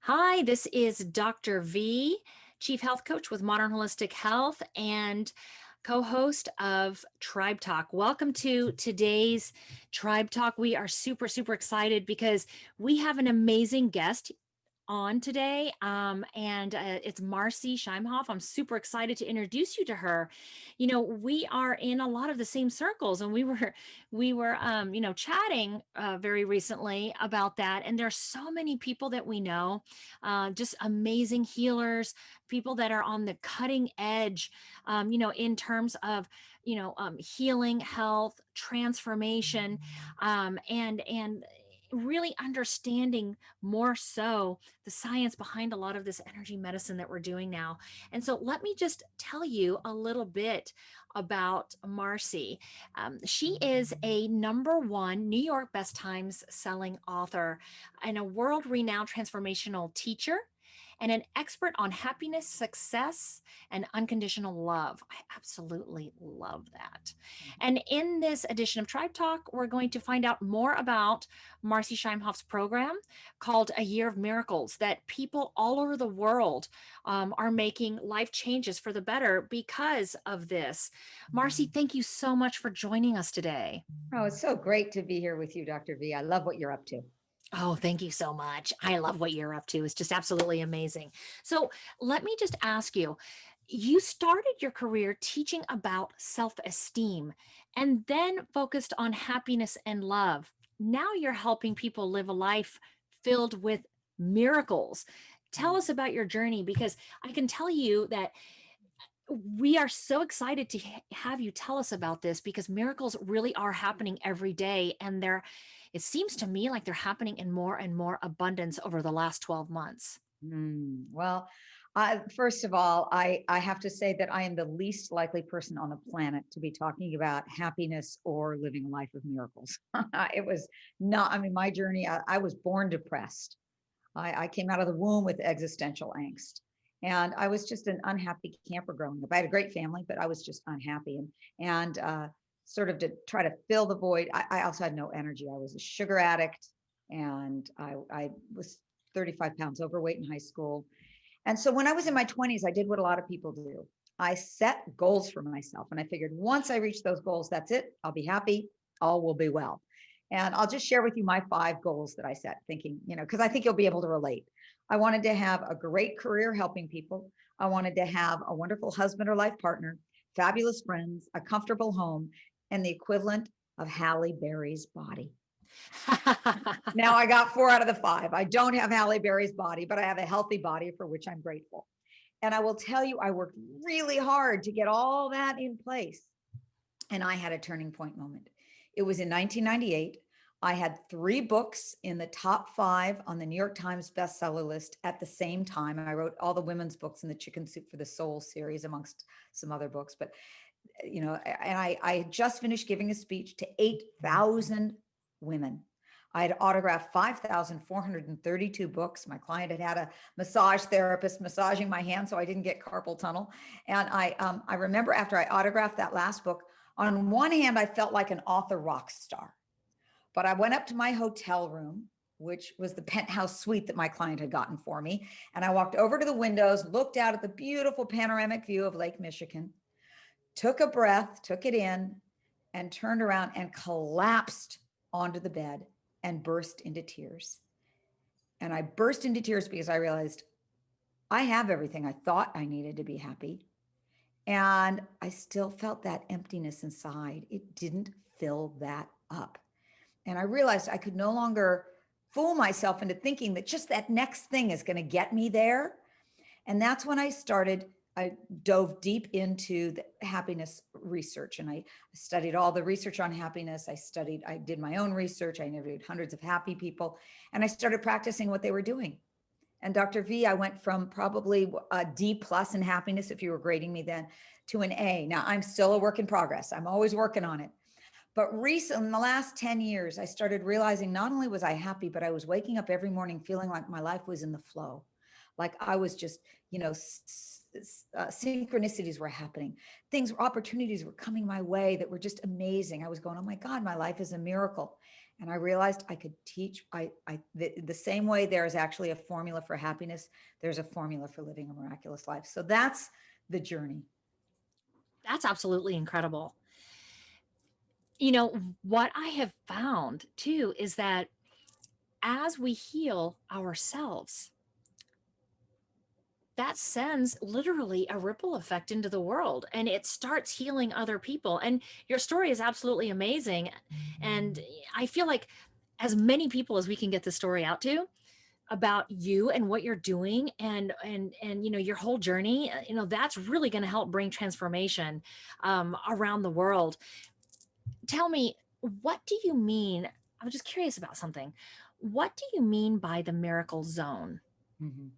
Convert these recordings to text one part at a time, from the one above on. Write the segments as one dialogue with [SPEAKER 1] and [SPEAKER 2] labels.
[SPEAKER 1] Hi, this is Dr. V, Chief Health Coach with Modern Holistic Health and co-host of Tribe Talk. Welcome to today's Tribe Talk. We are super excited because we have an amazing guest on today, and it's Marci Shimoff. I'm super excited to introduce you to her. We are in a lot of the same circles, and we were chatting very recently about that. And there's so many people that we know, just amazing healers, people that are on the cutting edge, in terms of healing, health, transformation, and really understanding more so the science behind a lot of this energy medicine that we're doing now. And so let me just tell you a little bit about Marci. She is a #1 New York Best Times selling author and a world renowned transformational teacher and an expert on happiness, success, and unconditional love. I absolutely love that. And in this edition of Tribe Talk, we're going to find out more about Marci Shimoff's program called A Year of Miracles, that people all over the world are making life changes for the better because of this. Marci, thank you so much for joining us today.
[SPEAKER 2] Oh, it's so great to be here with you, Dr. V. I love what you're up to.
[SPEAKER 1] Oh, thank you so much. I love what you're up to. It's just absolutely amazing. So let me just ask you, you started your career teaching about self-esteem and then focused on happiness and love. Now you're helping people live a life filled with miracles. Tell us about your journey, because I can tell you that we are so excited to have you tell us about this, because miracles really are happening every day, and it seems to me like they're happening in more and more abundance over the last 12 months.
[SPEAKER 2] Well, first of all, I have to say that I am the least likely person on the planet to be talking about happiness or living a life of miracles. It was not, I mean, my journey, I was born depressed. I came out of the womb with existential angst. And I was just an unhappy camper growing up. I had a great family, but I was just unhappy. And sort of to try to fill the void, I also had no energy. I was a sugar addict, and I was 35 pounds overweight in high school. And so when I was in my 20s, I did what a lot of people do. I set goals for myself. And I figured once I reach those goals, that's it. I'll be happy. All will be well. And I'll just share with you my 5 goals that I set, thinking, because I think you'll be able to relate. I wanted to have a great career helping people. I wanted to have a wonderful husband or life partner, fabulous friends, a comfortable home, and the equivalent of Halle Berry's body. Now I got 4 out of the 5. I don't have Halle Berry's body, but I have a healthy body for which I'm grateful. And I will tell you, I worked really hard to get all that in place. And I had a turning point moment. It was in 1998. I had 3 books in the top 5 on the New York Times bestseller list at the same time. And I wrote all the women's books in the Chicken Soup for the Soul series, amongst some other books. But, and I had just finished giving a speech to 8,000 women. I had autographed 5,432 books. My client had a massage therapist massaging my hand so I didn't get carpal tunnel. And I remember after I autographed that last book, on one hand, I felt like an author rock star. But I went up to my hotel room, which was the penthouse suite that my client had gotten for me. And I walked over to the windows, looked out at the beautiful panoramic view of Lake Michigan, took a breath, took it in, and turned around and collapsed onto the bed and burst into tears. And I burst into tears because I realized I have everything I thought I needed to be happy. And I still felt that emptiness inside. It didn't fill that up. And I realized I could no longer fool myself into thinking that just that next thing is going to get me there. And that's when I dove deep into the happiness research, and I studied all the research on happiness. I did my own research. I interviewed hundreds of happy people, and I started practicing what they were doing. And Dr. V, I went from probably a D+ in happiness, if you were grading me then, to an A. Now I'm still a work in progress. I'm always working on it. But recently, in the last 10 years, I started realizing not only was I happy, but I was waking up every morning feeling like my life was in the flow. Like I was just, synchronicities were happening. Opportunities were coming my way that were just amazing. I was going, oh my God, my life is a miracle. And I realized I could teach the same way there is actually a formula for happiness, there's a formula for living a miraculous life. So that's the journey.
[SPEAKER 1] That's absolutely incredible. You know, what I have found too is that as we heal ourselves, that sends literally a ripple effect into the world and it starts healing other people. And your story is absolutely amazing. And I feel like as many people as we can get the story out to about you and what you're doing and you know your whole journey, you know, that's really going to help bring transformation around the world. Tell me, what do you mean? I'm just curious about something. What do you mean by the miracle zone?
[SPEAKER 2] Mhm.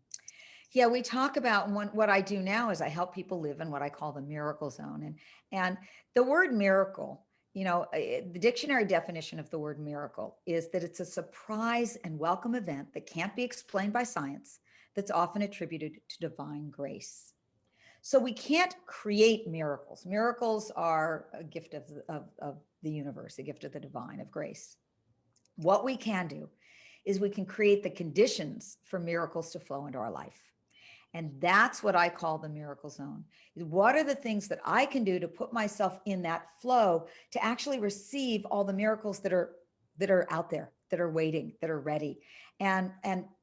[SPEAKER 2] Yeah, we talk about what I do now is I help people live in what I call the miracle zone. And the word miracle, the dictionary definition of the word miracle is that it's a surprise and welcome event that can't be explained by science, that's often attributed to divine grace. So we can't create miracles. Miracles are a gift of the universe, a gift of the divine, of grace. What we can do is we can create the conditions for miracles to flow into our life. And that's what I call the miracle zone. What are the things that I can do to put myself in that flow to actually receive all the miracles that are out there, that are waiting, that are ready? And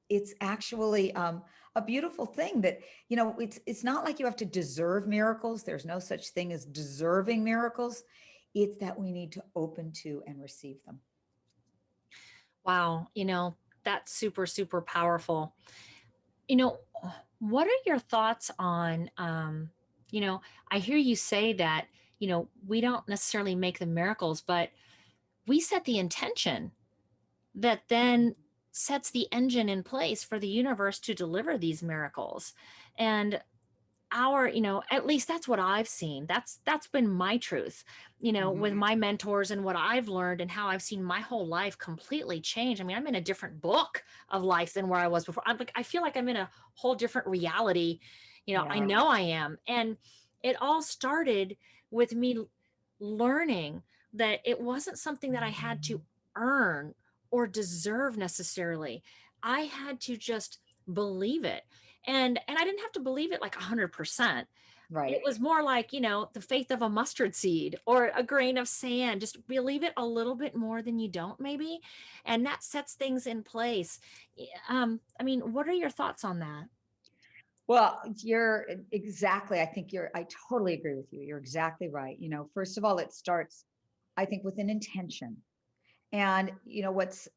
[SPEAKER 2] it's actually a beautiful thing that, it's not like you have to deserve miracles. There's no such thing as deserving miracles. It's that we need to open to and receive them.
[SPEAKER 1] Wow, you know, that's super, super powerful. You know, what are your thoughts on, you know, I hear you say that, you know, we don't necessarily make the miracles, but we set the intention that then sets the engine in place for the universe to deliver these miracles. And our, you know, at least that's what I've seen. That's been my truth, you know, with
[SPEAKER 2] Mhm.
[SPEAKER 1] my mentors and what I've learned and how I've seen my whole life completely change. I mean, I'm in a different book of life than where I was before. I'm like, I feel like I'm in a whole different reality. You know, I
[SPEAKER 2] Yeah.
[SPEAKER 1] know I am. And it all started with me learning that it wasn't something that I had to earn or deserve necessarily. I had to just believe it. And I didn't have to believe it like 100%.
[SPEAKER 2] Right.
[SPEAKER 1] It was more like, you know, the faith of a mustard seed or a grain of sand. Just believe it a little bit more than you don't, maybe. And that sets things in place. I mean, what are your thoughts on that?
[SPEAKER 2] Well, I totally agree with you. You're exactly right. First of all, it starts, I think, with an intention. And what's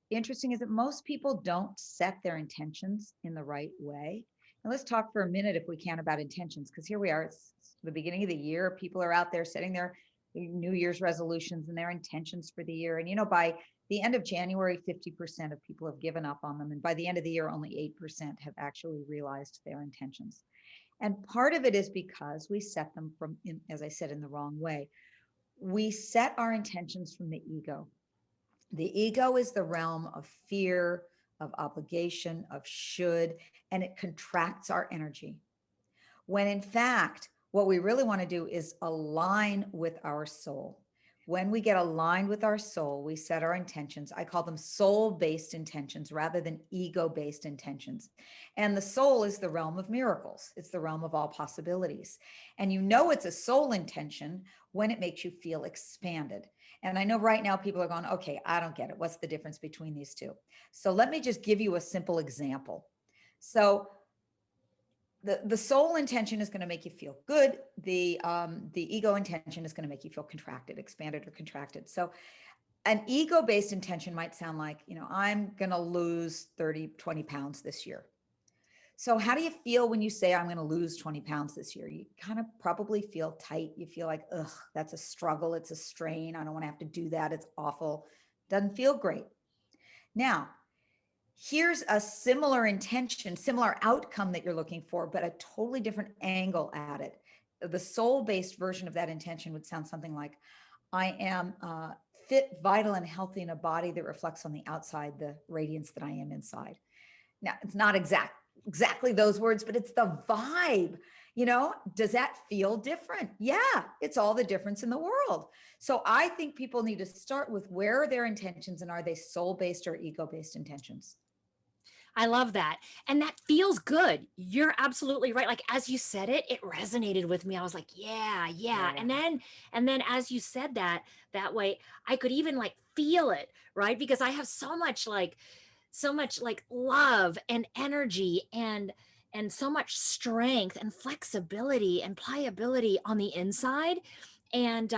[SPEAKER 2] interesting is that most people don't set their intentions in the right way. And let's talk for a minute, if we can, about intentions, because here we are, it's the beginning of the year. People are out there setting their New Year's resolutions and their intentions for the year. And by the end of January, 50% of people have given up on them. And by the end of the year, only 8% have actually realized their intentions. And part of it is because we set them as I said, in the wrong way. We set our intentions from the ego. The ego is the realm of fear, of obligation, of should, and it contracts our energy. When in fact, what we really want to do is align with our soul. When we get aligned with our soul, we set our intentions. I call them soul based intentions rather than ego based intentions. And the soul is the realm of miracles, it's the realm of all possibilities. And it's a soul intention when it makes you feel expanded. And I know right now people are going, okay, I don't get it. What's the difference between these two? So let me just give you a simple example. So the soul intention is going to make you feel good. The ego intention is going to make you feel contracted, expanded, or contracted. So an ego based intention might sound like, I'm going to lose 20 pounds this year. So how do you feel when you say I'm going to lose 20 pounds this year? You kind of probably feel tight. You feel like, ugh, that's a struggle. It's a strain. I don't want to have to do that. It's awful. Doesn't feel great. Now, here's a similar intention, similar outcome that you're looking for, but a totally different angle at it. The soul-based version of that intention would sound something like, I am fit, vital, and healthy in a body that reflects on the outside the radiance that I am inside. Now, it's not exactly those words, but it's the vibe. Does that feel different? Yeah, it's all the difference in the world. So I think people need to start with, where are their intentions, and are they soul-based or ego-based intentions?
[SPEAKER 1] I love that. And that feels good. You're absolutely right. Like as you said it, it resonated with me. I was like, yeah, yeah.
[SPEAKER 2] Yeah.
[SPEAKER 1] And then as you said that way, I could even like feel it, right? Because I have so much like love and energy and so much strength and flexibility and pliability on the inside. And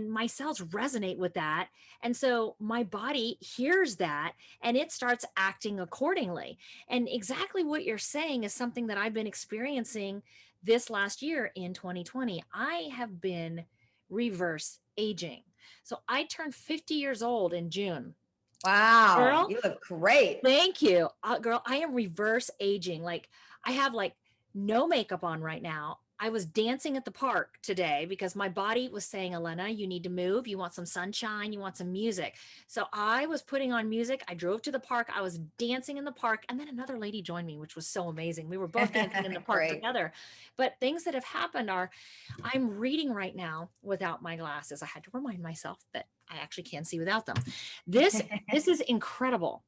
[SPEAKER 1] my cells resonate with that, and so my body hears that and it starts acting accordingly. And exactly what you're saying is something that I've been experiencing this last year in 2020. I have been reverse aging. So I turned 50 years old in June.
[SPEAKER 2] Wow,
[SPEAKER 1] Girl,
[SPEAKER 2] you look great.
[SPEAKER 1] thank you. Girl, I am reverse aging. Like I have like no makeup on right now. I was dancing at the park today because my body was saying, Elena, you need to move. You want some sunshine. You want some music. So I was putting on music. I drove to the park. I was dancing in the park. And then another lady joined me, which was so amazing. We were both dancing in the park
[SPEAKER 2] Great.
[SPEAKER 1] together. But things that have happened are, I'm reading right now without my glasses. I had to remind myself that I actually can see without them. This is incredible,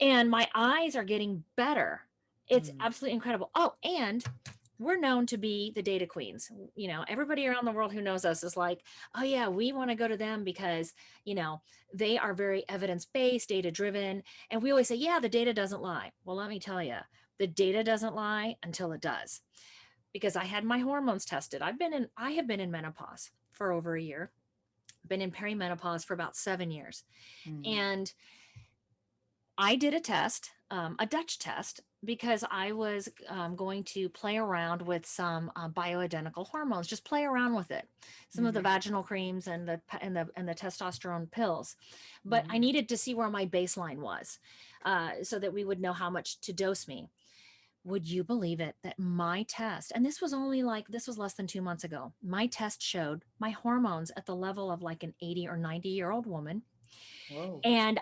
[SPEAKER 1] and my eyes are getting better. It's
[SPEAKER 2] Mm.
[SPEAKER 1] absolutely incredible. Oh, and we're known to be the data queens. Everybody around the world who knows us is like, oh yeah, we want to go to them because, they are very evidence-based, data-driven. And we always say, yeah, the data doesn't lie. Well, let me tell you, the data doesn't lie until it does. Because I had my hormones tested. I have been in menopause for over a year, been in perimenopause for about 7 years.
[SPEAKER 2] Mm.
[SPEAKER 1] And I did a test, a Dutch test, because I was going to play around with some bioidentical hormones, just play around with it, some of the
[SPEAKER 2] Mhm.
[SPEAKER 1] vaginal creams and the testosterone pills. But I
[SPEAKER 2] Mhm.
[SPEAKER 1] needed to see where my baseline was, so that we would know how much to dose me. Would you believe it that my test, and this was less than 2 months ago, my test showed my hormones at the level of like an 80 or 90-year-old woman.
[SPEAKER 2] Whoa.
[SPEAKER 1] And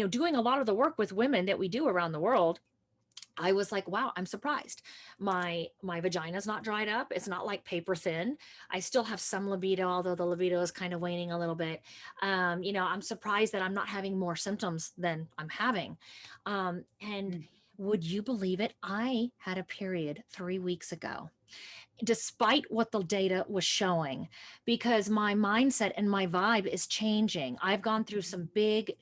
[SPEAKER 1] doing a lot of the work with women that we do around the world, I was like, wow, I'm surprised. My vagina's not dried up. It's not like paper thin. I still have some libido, although the libido is kind of waning a little bit. I'm surprised that I'm not having more symptoms than I'm having. And
[SPEAKER 2] Mm.
[SPEAKER 1] would you believe it? I had a period 3 weeks ago, despite what the data was showing, because my mindset and my vibe is changing. I've gone through some big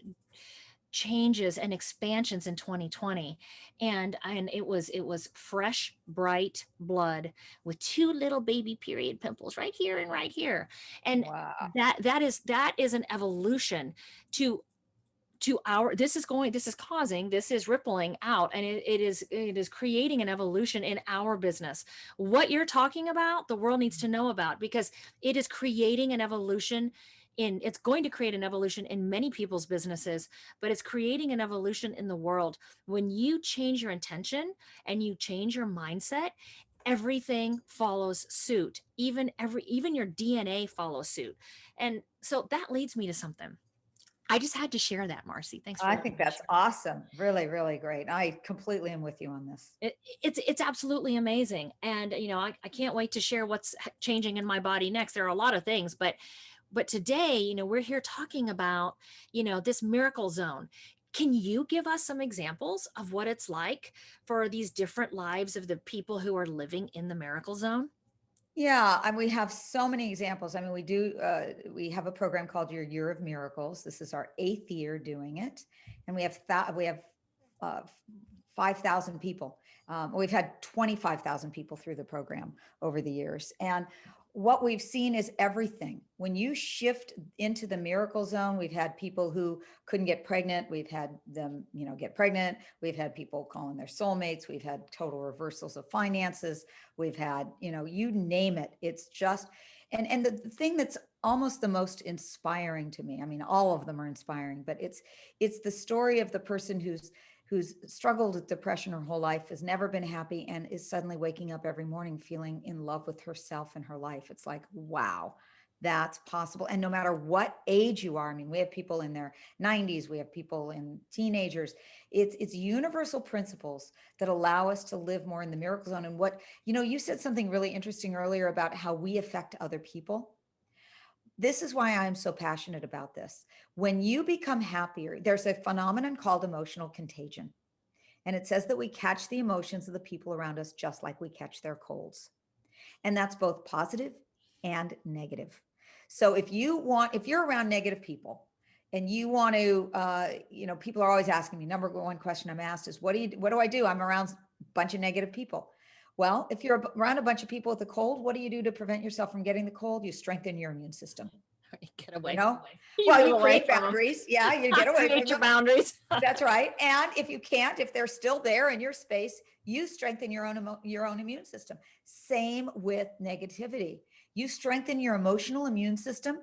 [SPEAKER 1] changes and expansions in 2020, and it was fresh bright blood with two little baby period pimples right here and right here. And
[SPEAKER 2] Wow.
[SPEAKER 1] that is an evolution to our this is rippling out, and it is creating an evolution in our business. What you're talking about, the world needs to know about, because it is creating an evolution it's going to create an evolution in many people's businesses, but it's creating an evolution in the world. When you change your intention and you change your mindset, everything follows suit. Even your DNA follows suit. And so that leads me to something. I just had to share that, Marci. Thanks for
[SPEAKER 2] I
[SPEAKER 1] letting
[SPEAKER 2] think
[SPEAKER 1] me
[SPEAKER 2] that's
[SPEAKER 1] share.
[SPEAKER 2] awesome. Really, really great. I completely am with you on this.
[SPEAKER 1] It's absolutely amazing, and I can't wait to share what's changing in my body next. There are a lot of things, but today, we're here talking about this miracle zone. Can you give us some examples of what it's like for these different lives of the people who are living in the miracle zone?
[SPEAKER 2] Yeah, and we have so many examples. I mean, we have a program called Your Year of Miracles. This is our 8th year doing it, and we have 5,000 people. We've had 25,000 people through the program over the years, and what we've seen is everything. When you shift into the miracle zone, we've had people who couldn't get pregnant. We've had them, get pregnant. We've had people calling their soulmates. We've had total reversals of finances. We've had, you name it. It's just, and the thing that's almost the most inspiring to me, I mean, all of them are inspiring, but it's the story of the person who's struggled with depression her whole life, has never been happy, and is suddenly waking up every morning feeling in love with herself and her life. It's like, wow, That's possible. And no matter what age you are, I mean, we have people in their 90s, we have people in teenagers. It's universal principles that allow us to live more in the miracle zone. And what, you said something really interesting earlier about how we affect other people. This is why I'm so passionate about this. When you become happier, there's a phenomenon called emotional contagion. And it says that we catch the emotions of the people around us just like we catch their colds. And that's both positive and negative. So if you're around negative people and you want to, people are always asking me, number one question I'm asked is, what do I do? I'm around a bunch of negative people. Well, if you're around a bunch of people with a cold, what do you do to prevent yourself from getting the cold? You strengthen your immune system.
[SPEAKER 1] Get away
[SPEAKER 2] You
[SPEAKER 1] from
[SPEAKER 2] know,
[SPEAKER 1] them. You
[SPEAKER 2] well,
[SPEAKER 1] move
[SPEAKER 2] you
[SPEAKER 1] away
[SPEAKER 2] create
[SPEAKER 1] from them.
[SPEAKER 2] boundaries. Yeah, you get away from
[SPEAKER 1] Create your
[SPEAKER 2] them.
[SPEAKER 1] boundaries.
[SPEAKER 2] That's right. And if they're still there in your space, you strengthen your own immune system. Same with negativity. You strengthen your emotional immune system,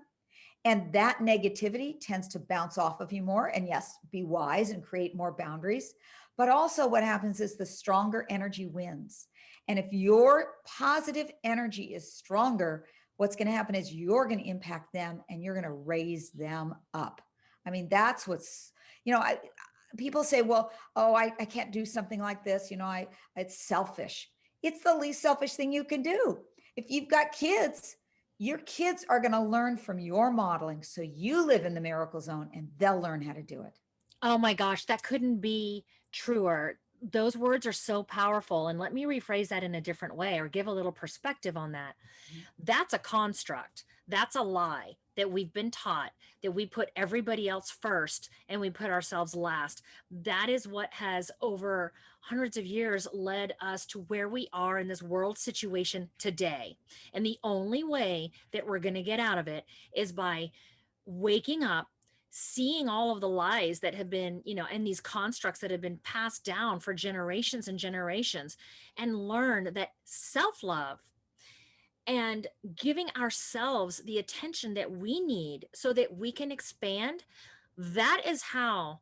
[SPEAKER 2] and that negativity tends to bounce off of you more. And yes, be wise and create more boundaries. But also, what happens is the stronger energy wins. And if your positive energy is stronger, what's going to happen is you're going to impact them and you're going to raise them up. I mean, that's what's, people say, well, oh, I can't do something like this. It's selfish. It's the least selfish thing you can do. If you've got kids, your kids are going to learn from your modeling. So you live in the miracle zone and they'll learn how to do it.
[SPEAKER 1] Oh my gosh, that couldn't be truer. Those words are so powerful. And let me rephrase that in a different way or give a little perspective on that. That's a construct. That's a lie that we've been taught, that we put everybody else first and we put ourselves last. That is what has over hundreds of years led us to where we are in this world situation today. And the only way that we're going to get out of it is by waking up, seeing all of the lies that have been, and these constructs that have been passed down for generations and generations, and learn that self-love and giving ourselves the attention that we need so that we can expand, that is how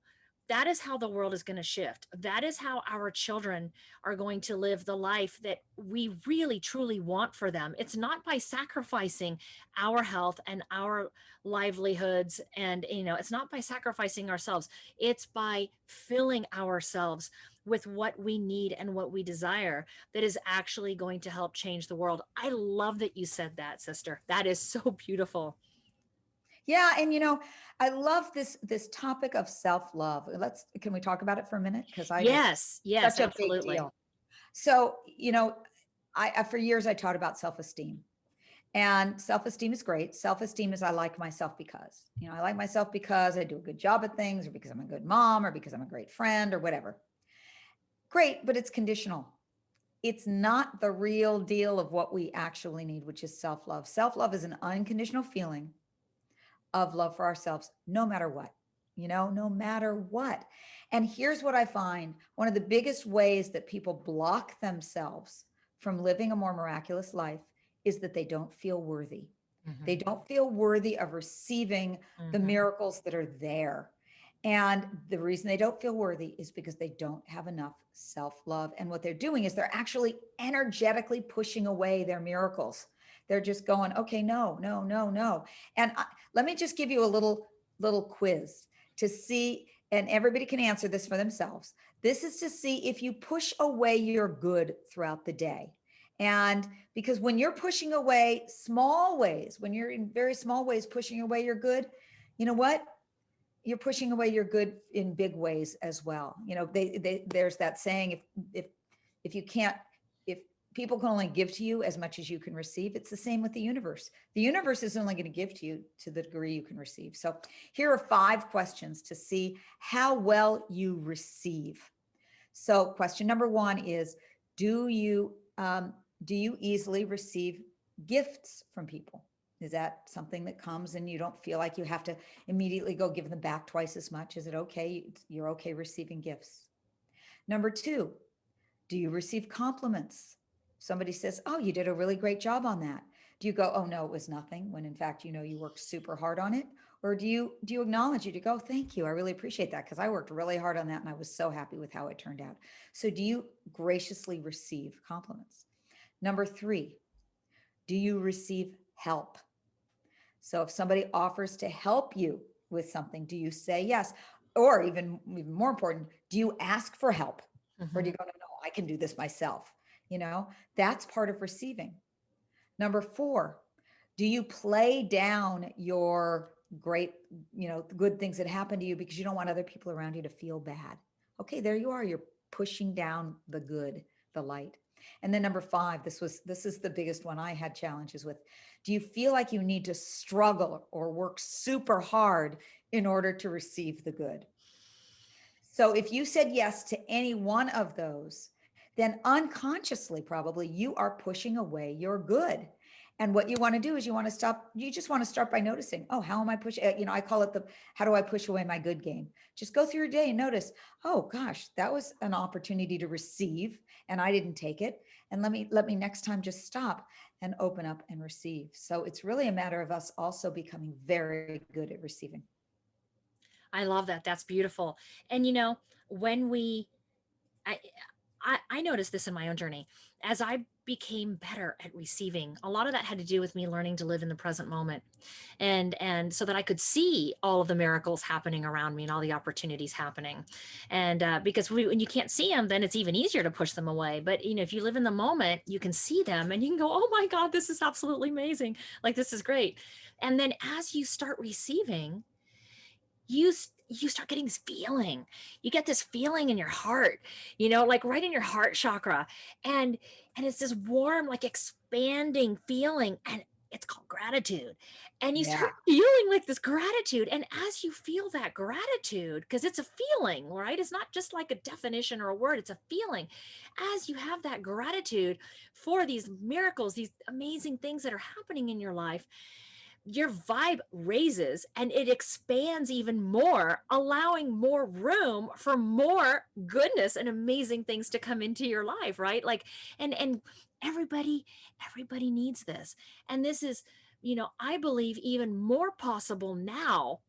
[SPEAKER 1] the world is going to shift. That is how our children are going to live the life that we really truly want for them. It's not by sacrificing our health and our livelihoods, and it's not by sacrificing ourselves. It's by filling ourselves with what we need and what we desire that is actually going to help change the world. I love that you said that, sister. That is so beautiful.
[SPEAKER 2] Yeah, and I love this topic of self-love. Can we talk about it for a minute? Because
[SPEAKER 1] Yes, yes,
[SPEAKER 2] such a big
[SPEAKER 1] absolutely.
[SPEAKER 2] deal. So, I for years I taught about self-esteem. And self-esteem is great. Self-esteem is I like myself because, I like myself because I do a good job at things, or because I'm a good mom, or because I'm a great friend, or whatever. Great, but it's conditional. It's not the real deal of what we actually need, which is self-love. Self-love is an unconditional feeling of love for ourselves, no matter what, no matter what. And here's what I find: one of the biggest ways that people block themselves from living a more miraculous life is that they don't feel worthy. They
[SPEAKER 1] Mm-hmm.
[SPEAKER 2] don't feel worthy of receiving the
[SPEAKER 1] Mm-hmm.
[SPEAKER 2] miracles that are there. And the reason they don't feel worthy is because they don't have enough self love. And what they're doing is they're actually energetically pushing away their miracles. They're just going, okay, no, no, no, no. And let me just give you a little quiz to see, and everybody can answer this for themselves. This is to see if you push away your good throughout the day. And because when you're pushing away small ways, when you're in very small ways pushing away your good, you know what? You're pushing away your good in big ways as well. There's that saying, if you can't, if people can only give to you as much as you can receive, it's the same with the universe. The universe is only going to give to you to the degree you can receive. So here are 5 questions to see how well you receive. So question number 1 is, do you easily receive gifts from people? Is that something that comes and you don't feel like you have to immediately go give them back twice as much? Is it okay? You're okay receiving gifts. Number 2, do you receive compliments? Somebody says, oh, you did a really great job on that. Do you go, oh no, it was nothing, when in fact, you worked super hard on it? Or do you acknowledge it? You go, thank you, I really appreciate that, because I worked really hard on that and I was so happy with how it turned out. So do you graciously receive compliments? Number 3, do you receive help? So if somebody offers to help you with something, do you say yes? Or even more important, do you ask for help? Or do
[SPEAKER 1] Mhm.
[SPEAKER 2] you go, no, no, I can do this myself? That's part of receiving. Number four, do you play down your great, good things that happen to you because you don't want other people around you to feel bad? Okay, there you are. You're pushing down the good, the light. And then number five, this is the biggest one I had challenges with. Do you feel like you need to struggle or work super hard in order to receive the good? So if you said yes to any one of those, then unconsciously, probably you are pushing away your good. And what you want to do is you just want to start by noticing, oh, how am I pushing? I call it how do I push away my good game? Just go through your day and notice, oh gosh, that was an opportunity to receive and I didn't take it. And let me next time just stop and open up and receive. So it's really a matter of us also becoming very good at receiving.
[SPEAKER 1] I love that. That's beautiful. And when I, I noticed this in my own journey as I became better at receiving. A lot of that had to do with me learning to live in the present moment, and so that I could see all of the miracles happening around me and all the opportunities happening. And because when you can't see them, then it's even easier to push them away. But if you live in the moment, you can see them and you can go, "Oh my God, this is absolutely amazing! Like this is great." And then as you start receiving, you start getting this feeling. You get this feeling in your heart, like right in your heart chakra. And it's this warm, like expanding feeling. And it's called gratitude. And you
[SPEAKER 2] Yeah.
[SPEAKER 1] start feeling like this gratitude. And as you feel that gratitude, because it's a feeling, right? It's not just like a definition or a word, it's a feeling. As you have that gratitude for these miracles, these amazing things that are happening in your life, your vibe raises and it expands even more, allowing more room for more goodness and amazing things to come into your life, right? Like, and everybody needs this. And this is, I believe even more possible now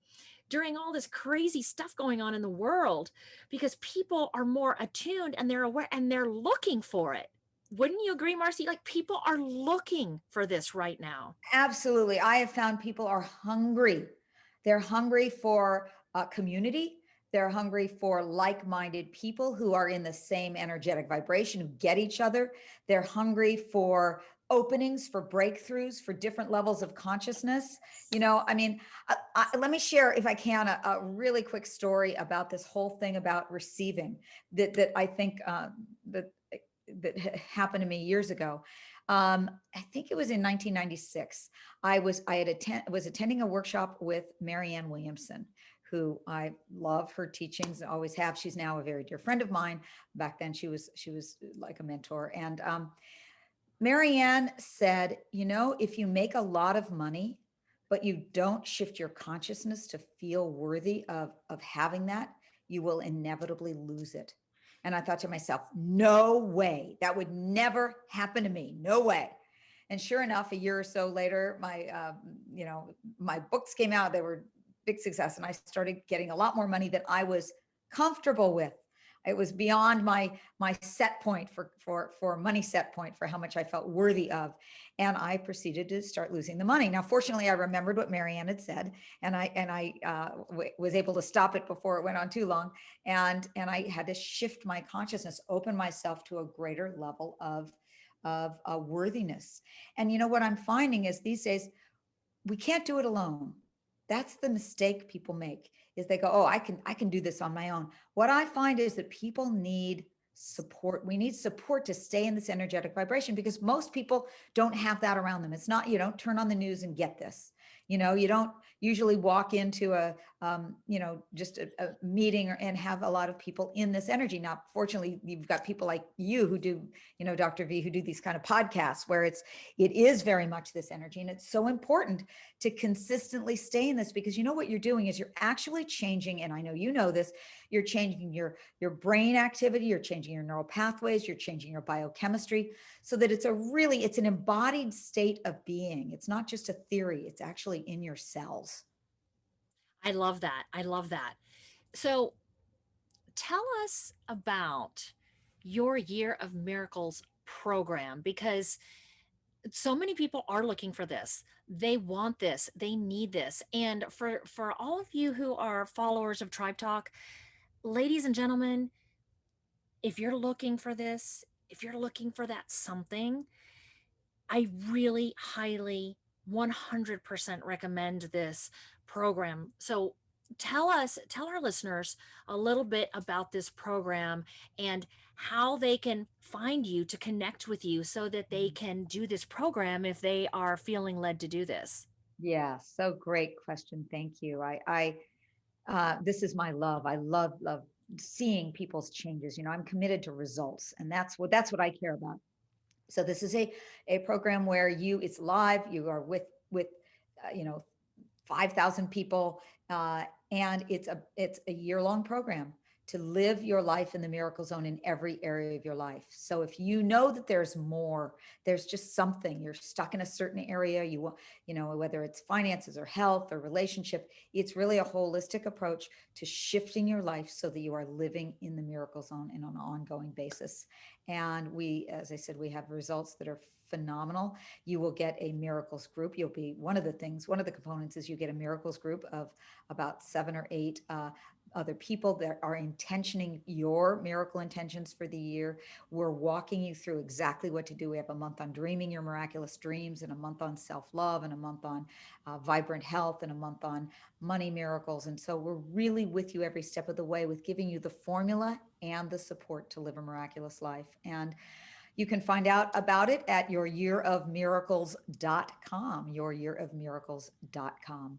[SPEAKER 1] during all this crazy stuff going on in the world, because people are more attuned and they're aware and they're looking for it. Wouldn't you agree, Marci? Like people are looking for this right now.
[SPEAKER 2] Absolutely. I have found people are hungry. They're hungry for community. They're hungry for like minded people who are in the same energetic vibration, who get each other. They're hungry for openings, for breakthroughs, for different levels of consciousness. Let me share, if I can, a really quick story about this whole thing about receiving that I think that happened to me years ago. I think it was in 1996. Was attending a workshop with Marianne Williamson, who I love her teachings, always have. She's now a very dear friend of mine. Back then, she was like a mentor. And Marianne said, if you make a lot of money, but you don't shift your consciousness to feel worthy of having that, you will inevitably lose it. And I thought to myself, no way, that would never happen to me. No way. And sure enough, a year or so later, my books came out. They were big success, and I started getting a lot more money than I was comfortable with. It was beyond my set point for money set point for how much I felt worthy of, and I proceeded to start losing the money. Now, fortunately, I remembered what Marianne had said, and I was able to stop it before it went on too long, and I had to shift my consciousness, open myself to a greater level of worthiness. And what I'm finding is these days we can't do it alone. That's the mistake people make, is they go, oh, I can do this on my own. What I find is that people need support. We need support to stay in this energetic vibration, because most people don't have that around them. It's not, you don't turn on the news and get this. You don't usually walk into just a meeting and have a lot of people in this energy. Now, fortunately, you've got people like you who do, Dr. V, who do these kind of podcasts where it is very much this energy. And it's so important to consistently stay in this, because what you're doing is you're actually changing, and I know you know this, you're changing your brain activity, you're changing your neural pathways, you're changing your biochemistry, so that it's an embodied state of being. It's not just a theory, it's actually in your cells.
[SPEAKER 1] I love that. I love that. So tell us about your Year of Miracles program, because So many people are looking for this. They want this. They need this. And for all of you who are followers of Tribe Talk, ladies and gentlemen, if you're looking for this, if you're looking for that something, I really highly 100% recommend this program. So tell our listeners a little bit about this program and how they can find you to connect with you so that they
[SPEAKER 2] Mhm.
[SPEAKER 1] can do this program if they are feeling led to do this.
[SPEAKER 2] Yeah, so great question. Thank you. This is my love. I love seeing people's changes. I'm committed to results, and that's what I care about. So this is a program where it's live. You are with uh, you know 5,000 people, uh, and it's a year-long program to live your life in the miracle zone in every area of your life. So if you know that there's more, there's just something you're stuck in a certain area, you want, whether it's finances or health or relationship, it's really a holistic approach to shifting your life so that you are living in the miracle zone in an ongoing basis. And as I said, we have results that are phenomenal. You will get a miracles group. You'll be one of the components is you get a miracles group of about 7 or 8 other people that are intentioning your miracle intentions for the year. We're walking you through exactly what to do. We have a month on dreaming your miraculous dreams, and a month on self-love, and a month on vibrant health, and a month on money miracles. And so we're really with you every step of the way with giving you the formula and the support to live a miraculous life. And you can find out about it at youryearofmiracles.com.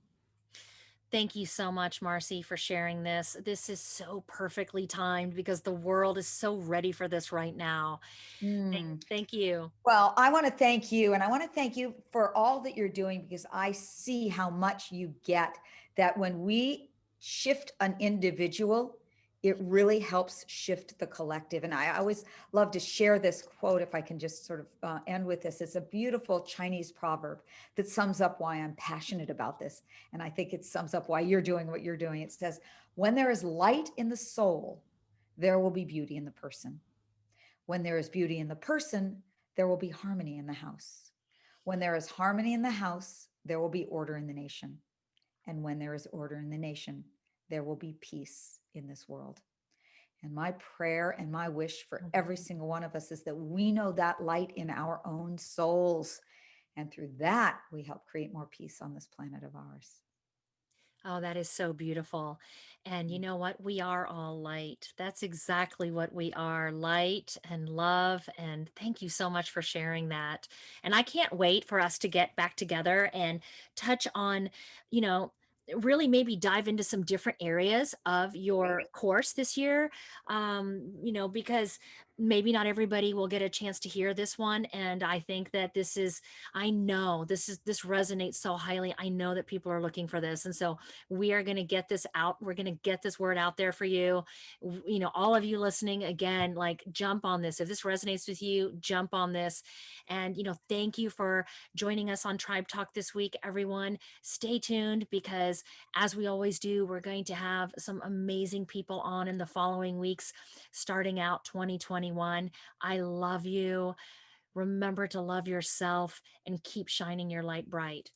[SPEAKER 1] Thank you so much, Marcy, for sharing this. This is so perfectly timed because the world is so ready for this right now.
[SPEAKER 2] Mm.
[SPEAKER 1] Thank you.
[SPEAKER 2] Well, I want to thank you, and I want to thank you for all that you're doing, because I see how much you get, that when we shift an individual, it really helps shift the collective. And I always love to share this quote, if I can just sort of end with this. It's a beautiful Chinese proverb that sums up why I'm passionate about this. And I think it sums up why you're doing what you're doing. It says, when there is light in the soul, there will be beauty in the person. When there is beauty in the person, there will be harmony in the house. When there is harmony in the house, there will be order in the nation. And when there is order in the nation, there will be peace in this world. And my prayer and my wish for every
[SPEAKER 1] Mhm.
[SPEAKER 2] single one of us is that we know that light in our own souls. And through that, we help create more peace on this planet of ours.
[SPEAKER 1] Oh, that is so beautiful. And you
[SPEAKER 2] Mm.
[SPEAKER 1] know what? We are all light. That's exactly what we are, light and love. And thank you so much for sharing that. And I can't wait for us to get back together and touch on, you know, really maybe dive into some different areas of
[SPEAKER 2] Great.
[SPEAKER 1] your course this year. Because maybe not everybody will get a chance to hear this one. And I think that I know this resonates so highly. I know that people are looking for this. And so we are going to get this out. We're going to get this word out there for you. All of you listening, again, like, jump on this. If this resonates with you, jump on this. And thank you for joining us on Tribe Talk this week, everyone. Stay tuned, because as we always do, we're going to have some amazing people on in the following weeks, starting out 2021. I love you. Remember to love yourself and keep shining your light bright.